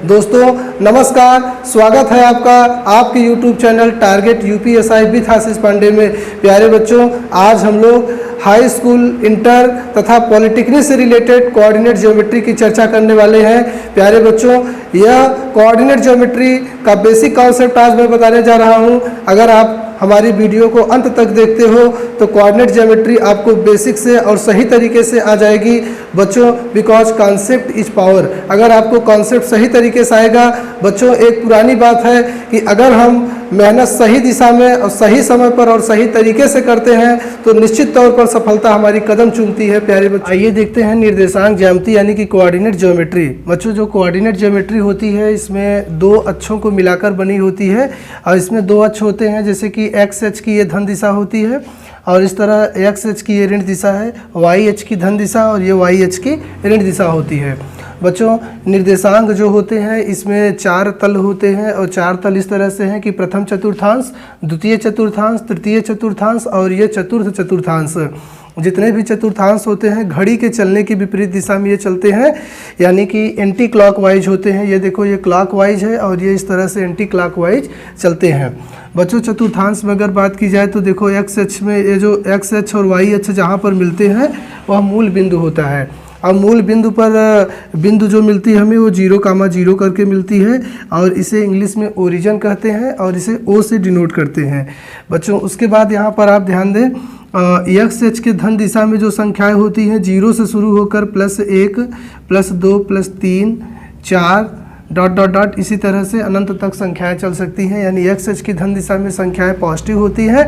दोस्तों नमस्कार, स्वागत है आपका आपके YouTube channel target UPSI with Ashish Pandey में। प्यारे बच्चों, आज हम लोग हाई स्कूल, इंटर तथा पॉलिटेक्निक से रिलेटेड कोऑर्डिनेट ज्योमेट्री की चर्चा करने वाले हैं। प्यारे बच्चों, यह कोऑर्डिनेट ज्योमेट्री का बेसिक कॉन्सेप्ट आज मैं बताने जा रहा हूं। अगर आप हमारी वीडियो को अंत तक देखते हो तो कोऑर्डिनेट ज्योमेट्री आपको बेसिक से और सही तरीके से आ जाएगी बच्चों, बिकॉज कॉन्सेप्ट इज पावर। अगर आपको कॉन्सेप्ट सही तरीके से आएगा बच्चों, एक पुरानी बात है कि अगर हम मेहनत सही दिशा में और सही समय पर और सही तरीके से करते हैं तो निश्चित तौर पर सफलता हमारी कदम चूमती है। प्यारे बच्चों, आइए देखते हैं निर्देशांक ज्यामिति यानी कि कोऑर्डिनेट ज्योमेट्री। बच्चों, जो कोऑर्डिनेट ज्योमेट्री होती है इसमें दो अक्षों को मिलाकर बनी होती है और इसमें दो अक्ष होते हैं, जैसे कि एक्स अक्ष की ये धन दिशा होती है और इस तरह एक्स अक्ष की ये ऋण दिशा है, वाई अक्ष की धन दिशा और ये वाई अक्ष की ऋण दिशा होती है। बच्चों, निर्देशांक जो होते हैं इसमें चार तल होते हैं और चार तल इस तरह से हैं कि प्रथम चतुर्थांश, द्वितीय चतुर्थांश, तृतीय चतुर्थांश और ये चतुर्थ चतुर्थांश। जितने भी चतुर्थांश होते हैं घड़ी के चलने की विपरीत दिशा में ये चलते हैं, यानी कि एंटी क्लॉकवाइज होते हैं। ये देखो, ये क्लॉकवाइज है और ये इस तरह से एंटी क्लॉकवाइज चलते हैं। बच्चों, चतुर्थांश में अगर बात की जाए तो देखो, एक्स अक्ष में ये जो एक्स अक्ष और वाई अक्ष जहाँ पर मिलते हैं वह मूल बिंदु होता है। अब मूल बिंदु पर बिंदु जो मिलती है हमें वो 0,0 करके मिलती है और इसे इंग्लिश में ओरिजिन कहते हैं और इसे ओ से डिनोट करते हैं। बच्चों, उसके बाद यहाँ पर आप ध्यान दें, एक्स अक्ष के धन दिशा में जो संख्याएं होती हैं 0 से शुरू होकर +1, +2, +3, 4 ... इसी तरह से अनंत तक संख्याएं चल सकती हैं। यानी एक्स अक्ष की धन दिशा में संख्याएं पॉजिटिव होती हैं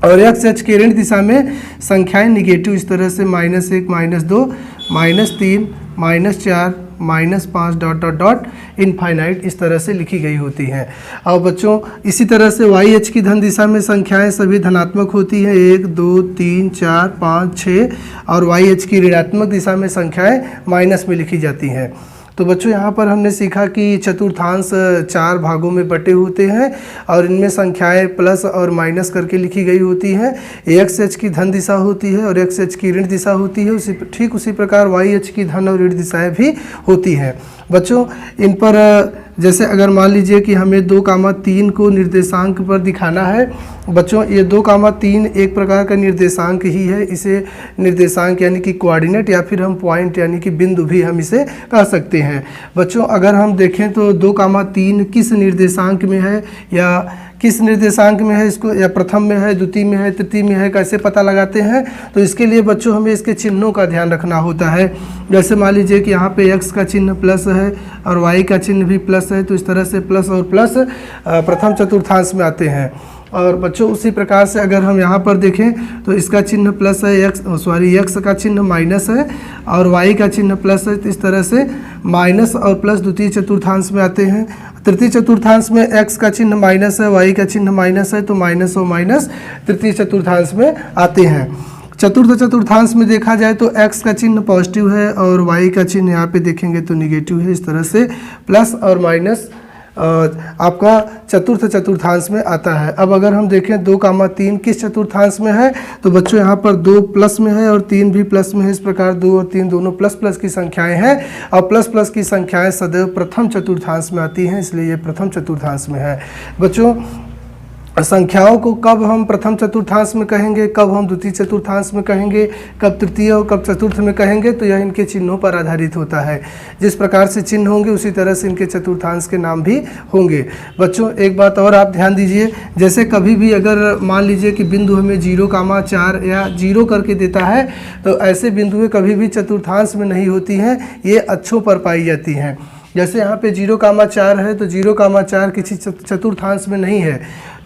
और एक्स अक्ष की ऋण दिशा में संख्याएं निगेटिव, इस तरह से -1, -2, -3, -4, -5 ... इनफाइनाइट इस तरह से लिखी गई होती हैं। और बच्चों, इसी तरह से वाई अक्ष की धन दिशा में संख्याएं सभी धनात्मक होती हैं, 1, 2, 3, 4, 5, 6 और वाई अक्ष की ऋणात्मक दिशा में संख्याएं माइनस में लिखी जाती हैं। तो बच्चों, यहाँ पर हमने सीखा कि चतुर्थांश 4 भागों में बटे होते हैं और इनमें संख्याएं प्लस और माइनस करके लिखी गई होती हैं। एक्स अक्ष की धन दिशा होती है और एक्स अक्ष की ऋण दिशा होती है, ठीक उसी प्रकार वाई अक्ष की धन और ऋण दिशाएं भी होती हैं। बच्चों, इन पर जैसे अगर मान लीजिए कि हमें 2,3 को निर्देशांक पर दिखाना है। बच्चों, ये 2,3 एक प्रकार का निर्देशांक ही है। इसे निर्देशांक यानी कि कोऑर्डिनेट या फिर हम पॉइंट यानी कि बिंदु भी हम इसे कह सकते हैं। बच्चों, अगर हम देखें तो 2,3 किस निर्देशांक में है या किस निर्देशांक में है, इसको या प्रथम में है, द्वितीय में है, तृतीय में है, कैसे पता लगाते हैं? तो इसके लिए बच्चों हमें इसके चिन्हों का ध्यान रखना होता है। जैसे मान लीजिए कि यहाँ पे x का चिन्ह प्लस है और y का चिन्ह भी प्लस है, तो इस तरह से प्लस और प्लस प्रथम चतुर्थांश में आते हैं। और बच्चों, उसी प्रकार से अगर हम यहाँ पर देखें तो इसका चिन्ह प्लस है, x का चिन्ह माइनस है और y का चिन्ह प्लस है, तो इस तरह से माइनस और प्लस द्वितीय चतुर्थांश में आते हैं। तृतीय चतुर्थांश में x का चिन्ह माइनस है, y का चिन्ह माइनस है, तो माइनस और माइनस तृतीय चतुर्थांश में आते हैं। चतुर्थ चतुर्थांश में देखा जाए तो x का चिन्ह पॉजिटिव है और y का चिन्ह यहाँ पे देखेंगे तो निगेटिव है। इस तरह से प्लस और माइनस आपका चतुर्थ चतुर्थांश में आता है। अब अगर हम देखें 2,3 किस चतुर्थांश में है, तो बच्चों यहाँ पर 2 प्लस में है और 3 भी प्लस में है। इस प्रकार 2 और 3 दोनों प्लस प्लस की संख्याएं हैं और प्लस प्लस की संख्याएं सदैव प्रथम चतुर्थांश में आती हैं, इसलिए ये प्रथम चतुर्थांश में है। बच्चों, संख्याओं को कब हम प्रथम चतुर्थांश में कहेंगे, कब हम द्वितीय चतुर्थांश में कहेंगे, कब तृतीय और कब चतुर्थ में कहेंगे, तो यह इनके चिन्हों पर आधारित होता है। जिस प्रकार से चिन्ह होंगे उसी तरह से इनके चतुर्थांश के नाम भी होंगे। बच्चों, एक बात और आप ध्यान दीजिए, जैसे कभी भी अगर मान लीजिए कि बिंदु हमें 0,4 या 0 करके देता है तो ऐसे बिंदुएं कभी भी चतुर्थांश में नहीं होती हैं, ये अक्षों पर पाई जाती हैं। जैसे यहाँ पे 0,4 है तो 0,4 किसी चतुर्थांश में नहीं है,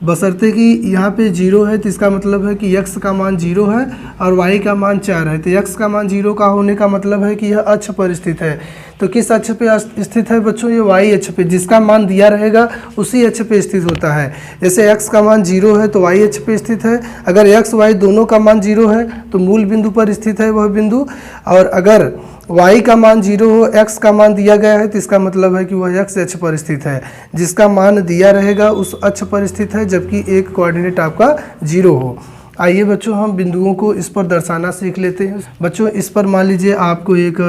बशर्ते कि यहाँ पे 0 है तो इसका मतलब है कि x का मान 0 है और y का मान 4 है। तो x का मान 0 का होने का मतलब है कि यह अक्ष पर स्थित है। तो किस अक्ष पे स्थित है बच्चों? ये y अक्ष पे, जिसका मान दिया रहेगा उसी अक्ष पे स्थित होता है। जैसे x का मान 0 है तो y अक्ष पे स्थित है। अगर x y दोनों का मान 0 है तो मूल बिंदु पर स्थित है वह बिंदु, और अगर y का मान 0 हो, x का मान दिया गया है तो इसका मतलब है कि वह x अक्ष पर स्थित है। जिसका मान दिया रहेगा उस अक्ष पर स्थित है, जबकि एक कोऑर्डिनेट आपका 0 हो। आइए बच्चों, हम बिंदुओं को इस पर दर्शाना सीख लेते हैं। बच्चों, इस पर मान लीजिए आपको एक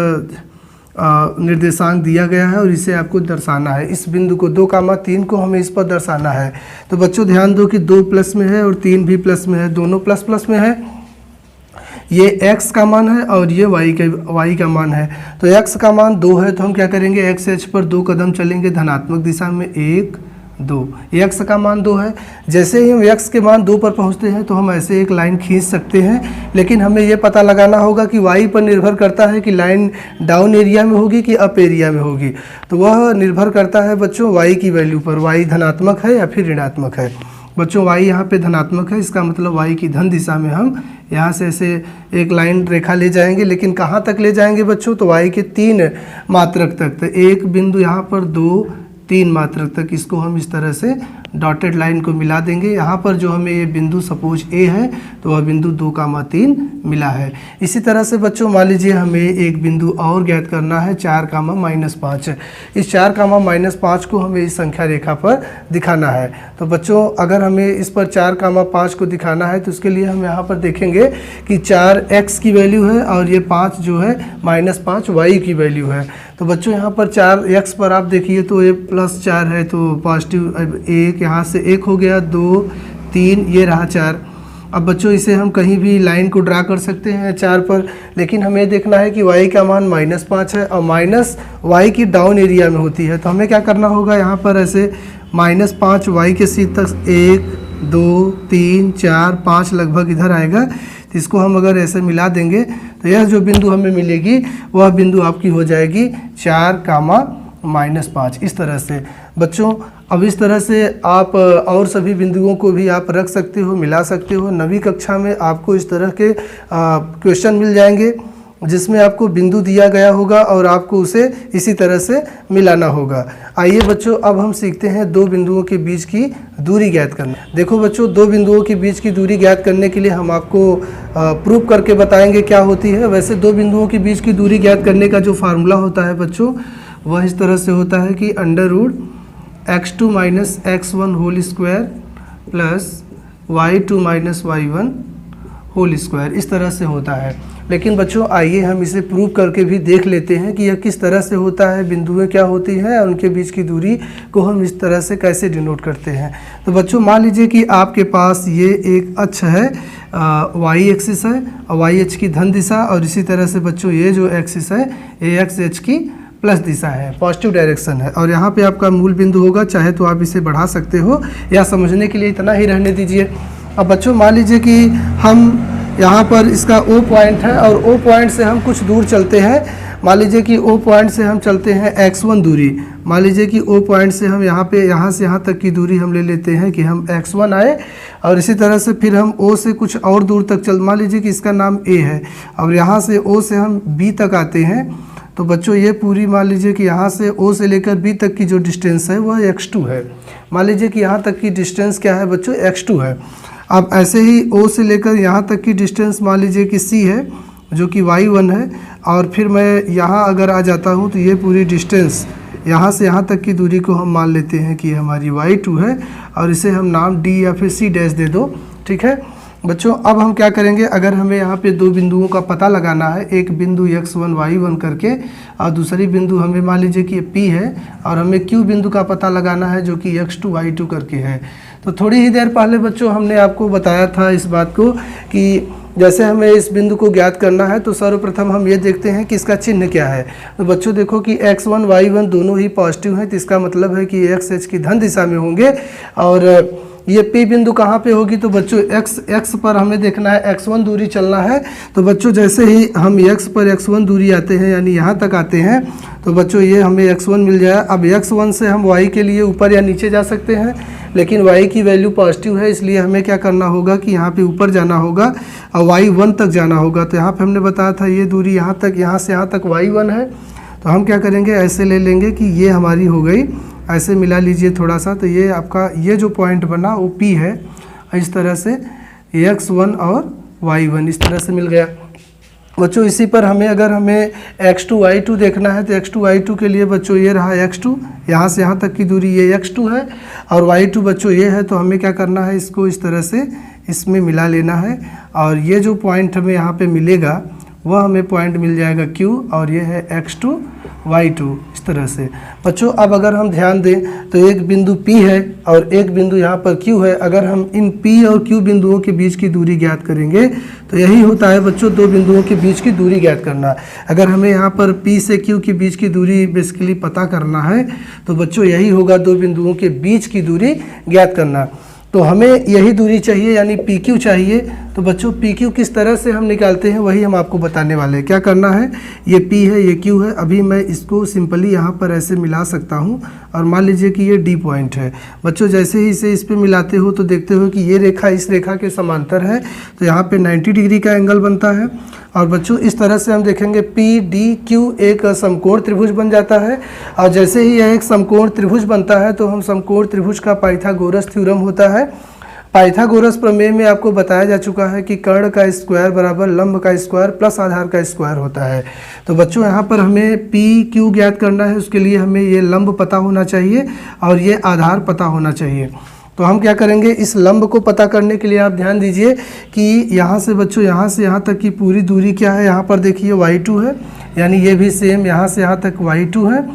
निर्देशांक दिया गया है और इसे आपको दर्शाना है। इस बिंदु को 2,3 को हमें इस पर दर्शाना है। तो बच्चों ध्यान दो कि 2 प्लस में है और 3 भी प्लस में है, दोनों प्लस प्लस में है। ये x का मान है और ये y का मान है। तो x का मान 2 है तो हम क्या करेंगे, x h पर 2 कदम चलेंगे धनात्मक दिशा में, 1 2। x का मान 2 है। जैसे ही हम x के मान 2 पर पहुंचते हैं तो हम ऐसे एक लाइन खींच सकते हैं, लेकिन हमें ये पता लगाना होगा कि y पर निर्भर करता है कि लाइन डाउन एरिया में होगी कि अप एरिया में होगी। तो वह निर्भर करता है बच्चों y की वैल्यू पर, y धनात्मक है या फिर ऋणात्मक है। बच्चों y यहाँ पे धनात्मक है, इसका मतलब y की धन दिशा में हम यहाँ से ऐसे एक लाइन रेखा ले जाएंगे, लेकिन कहाँ तक ले जाएंगे बच्चों, तो y के 3 मात्रक तक। तो एक बिंदु यहाँ पर 2 3 मात्रक तक, इसको हम इस तरह से डॉटेड लाइन को मिला देंगे। यहाँ पर जो हमें ये बिंदु सपोज A है तो वह बिंदु 2,3 मिला है। इसी तरह से बच्चों मान लीजिए हमें एक बिंदु और ज्ञात करना है 4,-5। इस 4,-5 को हमें इस संख्या रेखा पर दिखाना है। तो बच्चों अगर हमें इस पर 4,5 को दिखाना है तो उसके लिए हम यहाँ पर देखेंगे कि 4x की वैल्यू है और ये 5 जो है -5 y की वैल्यू है। तो बच्चों यहाँ पर 4x पर आप देखिए तो ये +4 है, तो पॉजिटिव 1 यहाँ से 1 हो गया, 2 3 ये रहा 4। अब बच्चों इसे हम कहीं भी लाइन को ड्रा कर सकते हैं 4 पर, लेकिन हमें देखना है कि y का मान -5 है और माइनस y की डाउन एरिया में होती है। तो हमें क्या करना होगा, यहाँ पर ऐसे -5 y के सीध तक 1 2 3 4 5 लगभग इधर आएगा। तो इसको हम अगर ऐसे मिला देंगे तो यह जो बिंदु हमें मिलेगी वह बिंदु आपकी हो जाएगी 4,-5 इस तरह से। बच्चों अब इस तरह से आप और सभी बिंदुओं को भी आप रख सकते हो, मिला सकते हो। नवीं कक्षा में आपको इस तरह के क्वेश्चन मिल जाएंगे जिसमें आपको बिंदु दिया गया होगा और आपको उसे इसी तरह से मिलाना होगा। आइए बच्चों अब हम सीखते हैं दो बिंदुओं के बीच की दूरी ज्ञात करना। देखो बच्चों, दो बिंदुओं के बीच की दूरी ज्ञात करने के लिए हम आपको प्रूफ करके बताएंगे क्या होती है। वैसे दो बिंदुओं के बीच की दूरी ज्ञात करने का जो फार्मूला होता है बच्चों, वह इस तरह से होता है कि √x2 - x1 whole square plus y2 - y1 whole square, इस तरह से होता है। लेकिन बच्चों आइए हम इसे प्रूव करके भी देख लेते हैं कि यह किस तरह से होता है, बिंदुएं क्या होती हैं और उनके बीच की दूरी को हम इस तरह से कैसे डिनोट करते हैं। तो बच्चों मान लीजिए कि आपके पास ये एक अक्ष है, y एक्सिस है और y h की धन दिशा, और इसी तरह से बच्चों ये जो एक्सिस है ये x h की प्लस दिशा है, पॉजिटिव डायरेक्शन है। और यहाँ पे आपका मूल बिंदु होगा, चाहे तो आप इसे बढ़ा सकते हो या समझने के लिए इतना ही रहने दीजिए। अब बच्चों मान लीजिए कि हम यहाँ पर इसका O पॉइंट है और O पॉइंट से हम कुछ दूर चलते हैं। मान लीजिए कि O पॉइंट से हम चलते हैं x1 दूरी। मान लीजिए कि O पॉइंट से हम यहाँ पे यहाँ से यहाँ तक की दूरी हम ले लेते हैं कि हम x1 आए, और इसी तरह से फिर हम O से कुछ और दूर तक मान लीजिए कि इसका नाम A है और यहाँ से O से हम B तक आते हैं। तो बच्चों ये पूरी मान लीजिए कि यहाँ से O से लेकर B तक की जो डिस्टेंस है वह x2 है। मान लीजिए कि यहाँ तक की डिस्टेंस क्या है बच्चों, x2 है। अब ऐसे ही O से लेकर यहाँ तक की डिस्टेंस मान लीजिए कि C है जो कि y1 है, और फिर मैं यहाँ अगर आ जाता हूँ तो ये पूरी डिस्टेंस यहाँ से यहाँ तक की दूरी को हम मान लेते हैं कि हमारी y2 है, और इसे हम नाम D या फिर C डैश दे दो, ठीक है। बच्चों अब हम क्या करेंगे, अगर हमें यहाँ पे दो बिंदुओं का पता लगाना है, एक बिंदु x1 y1 करके और दूसरी बिंदु हमें मान लीजिए कि P है, और हमें Q बिंदु का पता लगाना है जो कि x2 y2 करके है। तो थोड़ी ही देर पहले बच्चों हमने आपको बताया था इस बात को कि जैसे हमें इस बिंदु को ज्ञात करना है तो सर्वप्रथम हम ये देखते हैं कि इसका चिन्ह क्या है। तो बच्चों देखो कि x1 y1 दोनों ही पॉजिटिव हैं, तो इसका मतलब है कि x h की धन दिशा में होंगे, और ये P बिंदु कहाँ पे होगी, तो बच्चों x पर हमें देखना है, x1 दूरी चलना है। तो बच्चों जैसे ही हम x पर x1 दूरी आते हैं यानी यहाँ तक आते हैं, तो बच्चों ये हमें x1 मिल जाए। अब x1 से हम y के लिए ऊपर या नीचे जा सकते हैं, लेकिन y की वैल्यू पॉजिटिव है, इसलिए हमें क्या करना होगा कि यहाँ पे ऊपर जाना होगा और y1 तक जाना होगा। तो यहाँ पे हमने बताया था ये दूरी यहाँ तक, यहाँ से यहाँ तक y1 है। तो हम क्या करेंगे, ऐसे ले लेंगे कि ये हमारी हो गई, ऐसे मिला लीजिए थोड़ा सा, तो ये आपका ये जो पॉइंट बना वो P है। इस तरह से x1 और y1 इस तरह से मिल गया। बच्चों इसी पर अगर हमें x2 y2 देखना है तो x2 y2 के लिए बच्चों ये रहा x2, यहाँ से यहाँ तक की दूरी ये x2 है, और y2 बच्चों ये है। तो हमें क्या करना है, इसको इस तरह से इसमें मिला लेना है, और ये जो पॉइंट हमें यहाँ पे मिलेगा वह हमें पॉइंट मिल जाएगा Q, और ये है x2 y2, इस तरह से। बच्चों अब अगर हम ध्यान दें तो एक बिंदु P है और एक बिंदु यहाँ पर Q है। अगर हम इन P और Q बिंदुओं के बीच की दूरी ज्ञात करेंगे तो यही होता है बच्चों, दो बिंदुओं के बीच की दूरी ज्ञात करना। अगर हमें यहाँ पर P से Q के बीच की दूरी बेसिकली पता करना है तो बच्चों यही होगा, दो बिंदुओं के बीच की दूरी ज्ञात करना। तो हमें यही दूरी चाहिए, यानी PQ चाहिए। तो बच्चों PQ किस तरह से हम निकालते हैं वही हम आपको बताने वाले हैं। क्या करना है, ये P है, ये Q है। अभी मैं इसको सिंपली यहाँ पर ऐसे मिला सकता हूँ और मान लीजिए कि ये D पॉइंट है। बच्चों जैसे ही इसे इस पे मिलाते हो तो देखते हो कि ये रेखा इस रेखा के समांतर है, तो यहाँ पे 90 डिग्री का एंगल बनता है। और बच्चों इस तरह से हम देखेंगे PDQ एक समकोण त्रिभुज बन जाता है। और जैसे ही यह एक समकोण त्रिभुज बनता है तो हम समकोण त्रिभुज का पाइथागोरस थ्योरम होता है। पाइथागोरस प्रमेय में आपको बताया जा चुका है कि कर्ण का स्क्वायर बराबर लंब का स्क्वायर प्लस आधार का स्क्वायर होता है। तो बच्चों यहाँ पर हमें PQ ज्ञात करना है, उसके लिए हमें ये लंब पता होना चाहिए और ये आधार पता होना चाहिए। तो हम क्या करेंगे, इस लंब को पता करने के लिए आप ध्यान दीजिए कि यहाँ से बच्चों यहाँ से यहाँ तक की पूरी दूरी क्या है। यहाँ पर देखिए y2 है, यानी ये भी सेम यहाँ से यहाँ तक y2 है,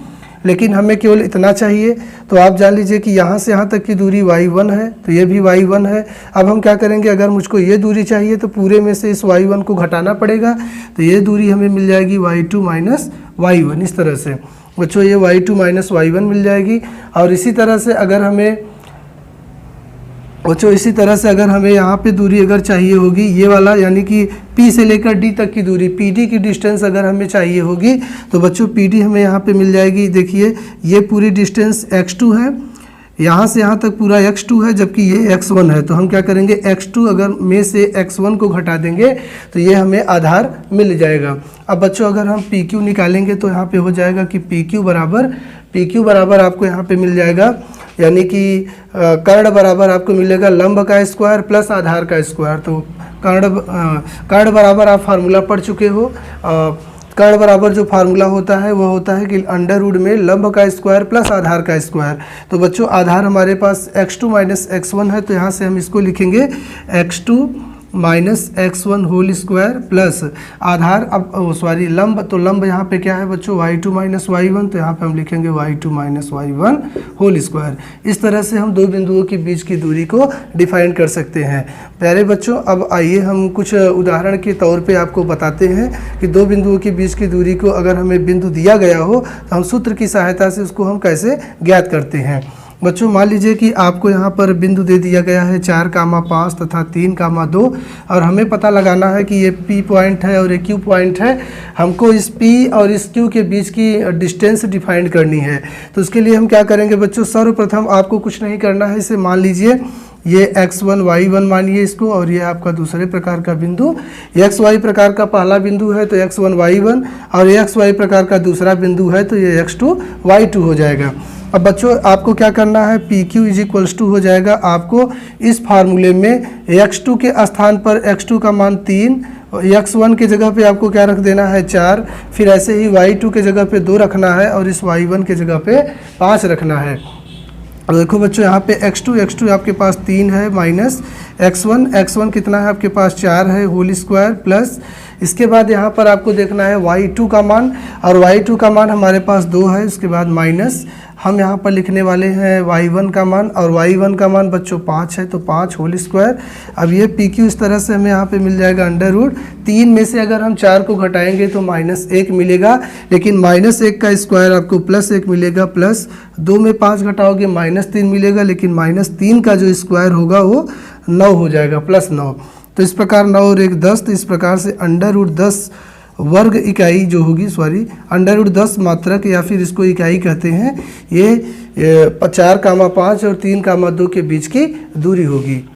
लेकिन हमें केवल इतना चाहिए। तो आप जान लीजिए कि यहाँ से यहाँ तक की दूरी y1 है, तो ये भी y1 है। अब हम क्या करेंगे, अगर मुझको ये दूरी चाहिए तो पूरे में से इस y1 को घटाना पड़ेगा, तो ये दूरी हमें मिल जाएगी y2 माइनस y1, इस तरह से बच्चों ये y2 माइनस y1 मिल जाएगी। और इसी तरह से अगर हमें यहाँ पे दूरी अगर चाहिए होगी, ये वाला यानी कि P से लेकर D तक की दूरी, PD की डिस्टेंस अगर हमें चाहिए होगी तो बच्चों PD हमें यहाँ पे मिल जाएगी। देखिए ये पूरी डिस्टेंस x2 है, यहाँ से यहाँ तक पूरा x2 है, जबकि ये x1 है। तो हम क्या करेंगे, x2 अगर में से x1 को घटा देंगे तो ये हमें आधार मिल जाएगा। अब बच्चों अगर हम PQ निकालेंगे तो यहाँ पे हो जाएगा कि PQ बराबर आपको यहाँ पे मिल जाएगा, यानी कि कर्ण बराबर आपको मिलेगा लंब का स्क्वायर प्लस आधार का स्क्वायर। तो कर्ण बराबर आप फार्मूला पढ़ चुके हो। कर्ण बराबर जो फार्मूला होता है वो होता है कि अंडर रूट में लंब का स्क्वायर प्लस आधार का स्क्वायर। तो बच्चों आधार हमारे पास x2 माइनस x1 है, तो यहाँ से हम इसको लिखेंगे x2 minus x1 whole square plus आधार, अब लंब, तो लंब यहाँ पे क्या है बच्चों y2 माइनस y1, तो यहाँ पे हम लिखेंगे y2 minus y1 whole square. इस तरह से हम दो बिंदुओं के बीच की दूरी को डिफाइन कर सकते हैं। प्यारे बच्चों अब आइए हम कुछ उदाहरण के तौर पे आपको बताते हैं कि दो बिंदुओं के बीच की दूरी को अगर हमें बिंदु दिया गया हो तो हम सूत्र की सहायता से उसको हम कैसे ज्ञात करते हैं। बच्चों मान लीजिए कि आपको यहाँ पर बिंदु दे दिया गया है 4,5 तथा 3,2 और हमें पता लगाना है कि ये P पॉइंट है और ये Q पॉइंट है। हमको इस P और इस Q के बीच की डिस्टेंस डिफाइन करनी है। तो उसके लिए हम क्या करेंगे बच्चों, सर्वप्रथम आपको कुछ नहीं करना है, इसे मान लीजिए ये x1 y1 मानिए इसको, और ये आपका दूसरे प्रकार का बिंदु xy प्रकार का पहला बिंदु है तो x1 y1, और xy प्रकार का दूसरा बिंदु है तो ये x2 y2 हो जाएगा। अब बच्चों आपको क्या करना है, PQ इज इक्वल्स टू हो जाएगा, आपको इस फार्मूले में x2 के स्थान पर x2 का मान 3, x1 के जगह पे आपको क्या रख देना है 4, फिर ऐसे ही y2 के जगह पे 2 रखना है और इस y1 के जगह पे 5 रखना है। और देखो बच्चों यहाँ पे x2 आपके पास 3 है माइनस x1 कितना है आपके पास 4 है होल स्क्वायर प्लस, इसके बाद यहाँ पर आपको देखना है y2 का मान, और y2 का मान हमारे पास 2 है, उसके बाद माइनस हम यहाँ पर लिखने वाले हैं y1 का मान, और y1 का मान बच्चों 5 है तो 5 होल स्क्वायर। अब ये PQ इस तरह से हमें यहाँ पे मिल जाएगा अंडर रूट 3 में से अगर हम 4 को घटाएंगे तो -1 मिलेगा, लेकिन -1 का स्क्वायर आपको +1 मिलेगा, प्लस 2 में 5 घटाओगे -3 मिलेगा, लेकिन -3 का जो स्क्वायर होगा वो 9 हो जाएगा, +9। तो इस प्रकार 9 और 1 10, तो इस प्रकार से अंडर रूट 10 वर्ग इकाई जो होगी, अंडर रूट 10 मात्रक या फिर इसको इकाई कहते हैं, ये 4,5 और 3,2 के बीच की दूरी होगी।